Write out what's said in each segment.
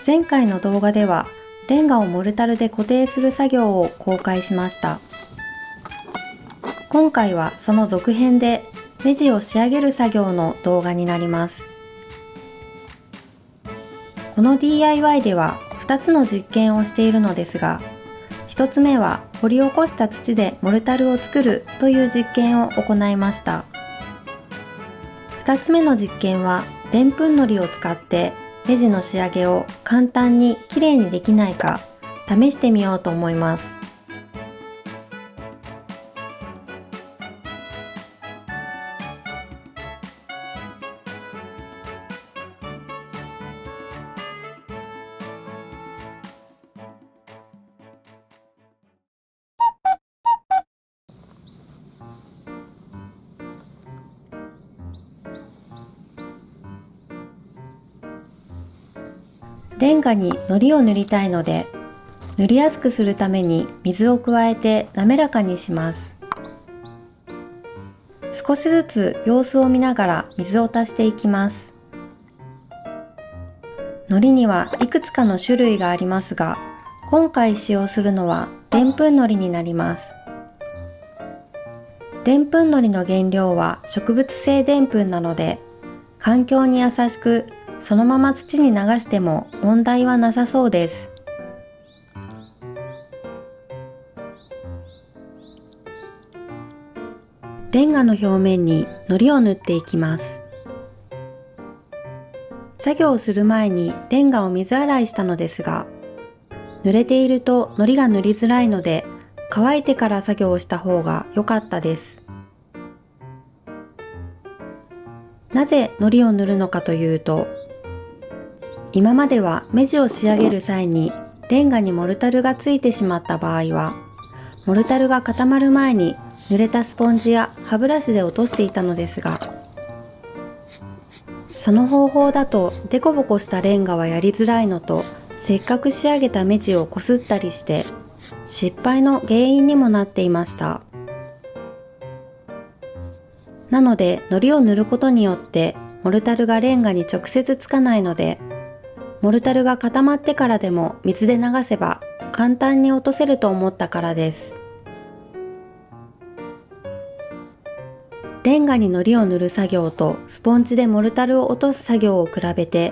前回の動画ではレンガをモルタルで固定する作業を公開しました。今回はその続編で目地を仕上げる作業の動画になります。この DIY では2つの実験をしているのですが、1つ目は掘り起こした土でモルタルを作るという実験を行いました。2つ目の実験はでんぷんのりを使って目地の仕上げを簡単にきれいにできないか試してみようと思います。レンガに糊を塗りたいので、塗りやすくするために水を加えて滑らかにします。少しずつ様子を見ながら水を足していきます。糊にはいくつかの種類がありますが、今回使用するのはでんぷん糊になります。でんぷん糊の原料は植物性でんぷんなので、環境に優しくそのまま土に流しても問題はなさそうです。レンガの表面に糊を塗っていきます。作業をする前にレンガを水洗いしたのですが、濡れていると糊が塗りづらいので、乾いてから作業をした方が良かったです。なぜ糊を塗るのかというと、今までは目地を仕上げる際にレンガにモルタルがついてしまった場合は、モルタルが固まる前に濡れたスポンジや歯ブラシで落としていたのですが、その方法だとデコボコしたレンガはやりづらいのと、せっかく仕上げた目地をこすったりして失敗の原因にもなっていました。なので糊を塗ることによってモルタルがレンガに直接つかないので、モルタルが固まってからでも水で流せば簡単に落とせると思ったからです。レンガに糊を塗る作業とスポンジでモルタルを落とす作業を比べて、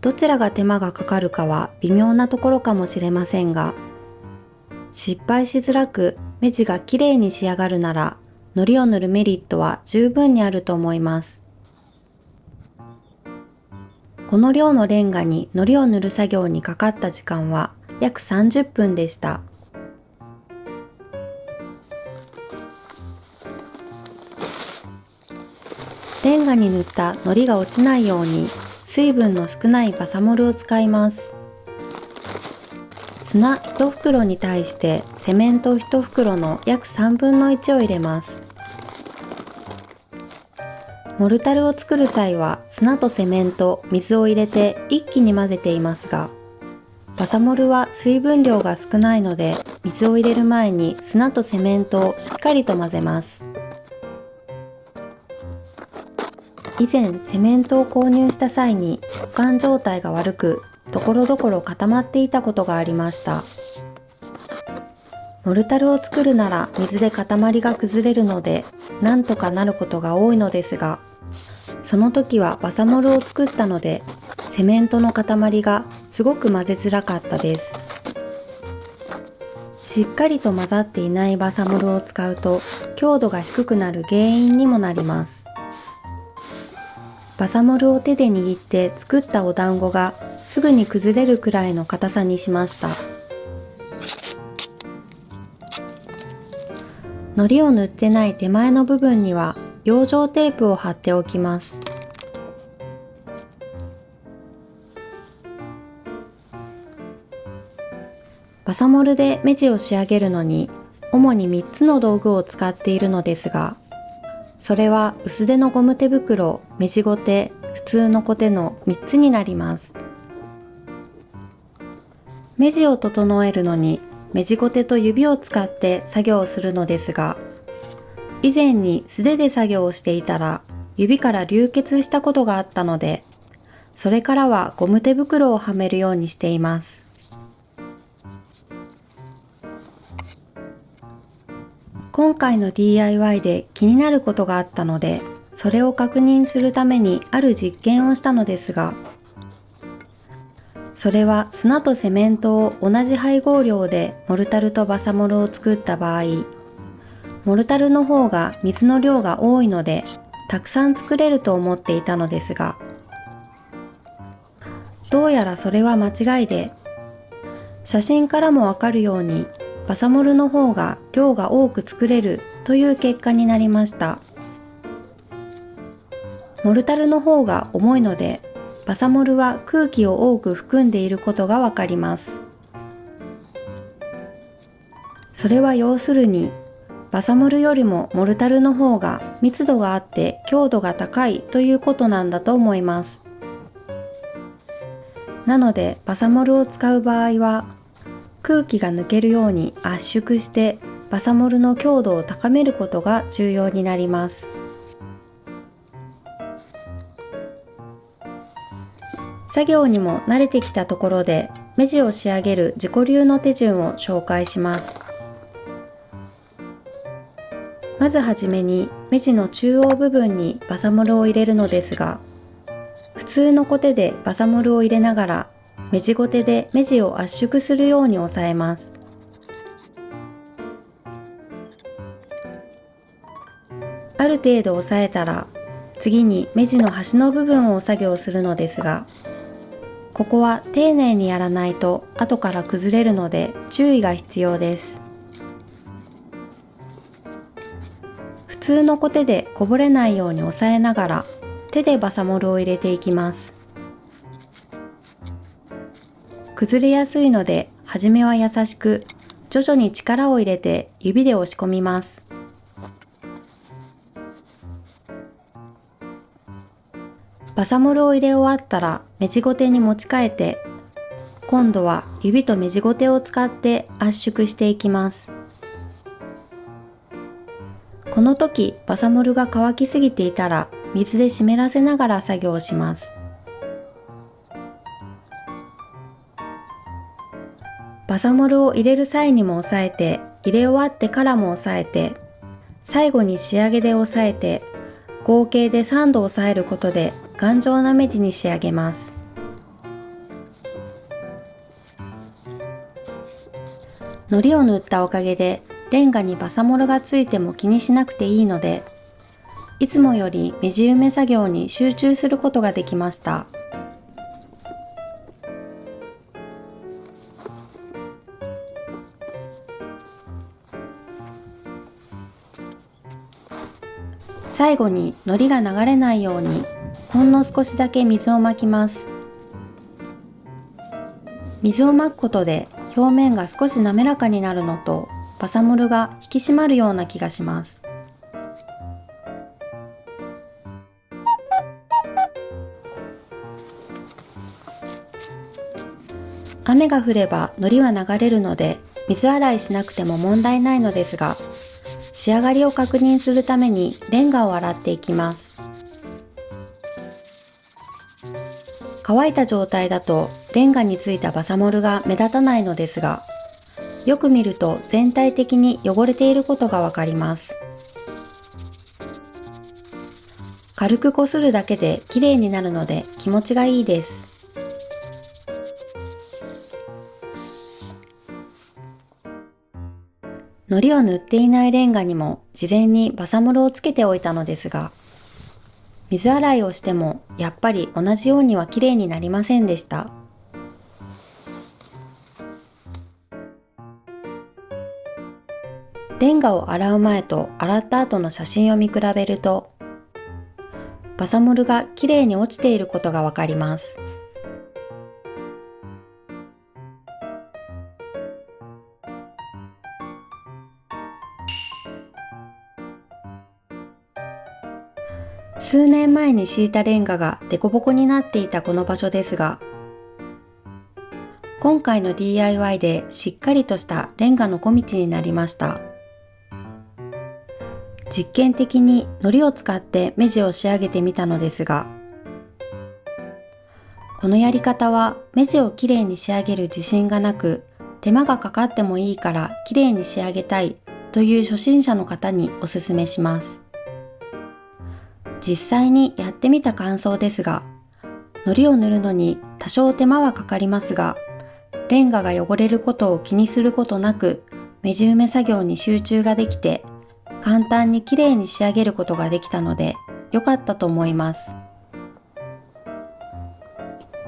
どちらが手間がかかるかは微妙なところかもしれませんが、失敗しづらく目地がきれいに仕上がるなら、糊を塗るメリットは十分にあると思います。この量のレンガに糊を塗る作業にかかった時間は約30分でした。レンガに塗った糊が落ちないように水分の少ないバサモルを使います。砂1袋に対してセメント1袋の約3分の1を入れます。モルタルを作る際は砂とセメント、水を入れて一気に混ぜていますが、バサモルは水分量が少ないので、水を入れる前に砂とセメントをしっかりと混ぜます。以前セメントを購入した際に保管状態が悪く、ところどころ固まっていたことがありました。モルタルを作るなら水で塊が崩れるので、なんとかなることが多いのですが、その時はバサモルを作ったので、セメントの塊がすごく混ぜづらかったです。しっかりと混ざっていないバサモルを使うと、強度が低くなる原因にもなります。バサモルを手で握って作ったお団子がすぐに崩れるくらいの硬さにしました。糊を塗ってない手前の部分には養生テープを貼っておきます。バサモルで目地を仕上げるのに主に3つの道具を使っているのですが、それは薄手のゴム手袋、目地ごて、普通のコテの3つになります。目地を整えるのに目地ごてと指を使って作業をするのですが、以前に素手で作業をしていたら指から流血したことがあったので、それからはゴム手袋をはめるようにしています。今回の DIY で気になることがあったので、それを確認するためにある実験をしたのですが、それは砂とセメントを同じ配合量でモルタルとバサモルを作った場合、モルタルの方が水の量が多いのでたくさん作れると思っていたのですが、どうやらそれは間違いで、写真からもわかるようにバサモルの方が量が多く作れるという結果になりました。モルタルの方が重いので、バサモルは空気を多く含んでいることがわかります。それは要するに、バサモルよりもモルタルの方が密度があって強度が高いということなんだと思います。なのでバサモルを使う場合は、空気が抜けるように圧縮してバサモルの強度を高めることが重要になります。作業にも慣れてきたところで、目地を仕上げる自己流の手順を紹介します。まずはじめに目地の中央部分にバサモルを入れるのですが、普通のコテでバサモルを入れながら、目地コテで目地を圧縮するように押さえます。ある程度押さえたら、次に目地の端の部分を作業するのですが、ここは丁寧にやらないと後から崩れるので注意が必要です。普通のコテでこぼれないように押さえながら手でバサモルを入れていきます。崩れやすいので、初めは優しく、徐々に力を入れて指で押し込みます。バサモルを入れ終わったら目地ゴテに持ち替えて、今度は指と目地ゴテを使って圧縮していきます。この時バサモルが乾きすぎていたら水で湿らせながら作業します。バサモルを入れる際にも押さえて、入れ終わってからも押さえて、最後に仕上げで押さえて、合計で3度押さえることで頑丈な目地に仕上げます。糊を塗ったおかげでレンガにバサモルがついても気にしなくていいので、いつもより目地埋め作業に集中することができました。最後に糊が流れないようにほんの少しだけ水をまきます。水をまくことで表面が少し滑らかになるのと、バサモルが引き締まるような気がします。雨が降れば糊は流れるので水洗いしなくても問題ないのですが、仕上がりを確認するためにレンガを洗っていきます。乾いた状態だとレンガについたバサモルが目立たないのですが、よく見ると全体的に汚れていることがわかります。軽くこするだけで綺麗になるので気持ちがいいです。糊を塗っていないレンガにも事前にバサモルをつけておいたのですが、水洗いをしてもやっぱり同じようには綺麗になりませんでした。レンガを洗う前と洗った後の写真を見比べると、バサモルが綺麗に落ちていることがわかります。数年前に敷いたレンガがデコボコになっていたこの場所ですが、今回の DIY でしっかりとしたレンガの小道になりました。実験的に糊を使って目地を仕上げてみたのですが、このやり方は目地をきれいに仕上げる自信がなく、手間がかかってもいいからきれいに仕上げたいという初心者の方におすすめします。実際にやってみた感想ですが、糊を塗るのに多少手間はかかりますが、レンガが汚れることを気にすることなく、目地埋め作業に集中ができて、簡単にきれいに仕上げることができたので、良かったと思います。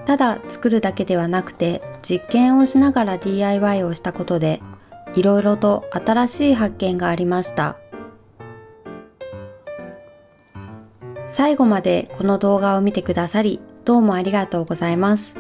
ただ作るだけではなくて、実験をしながら DIY をしたことで、いろいろと新しい発見がありました。最後までこの動画を見てくださり、どうもありがとうございます。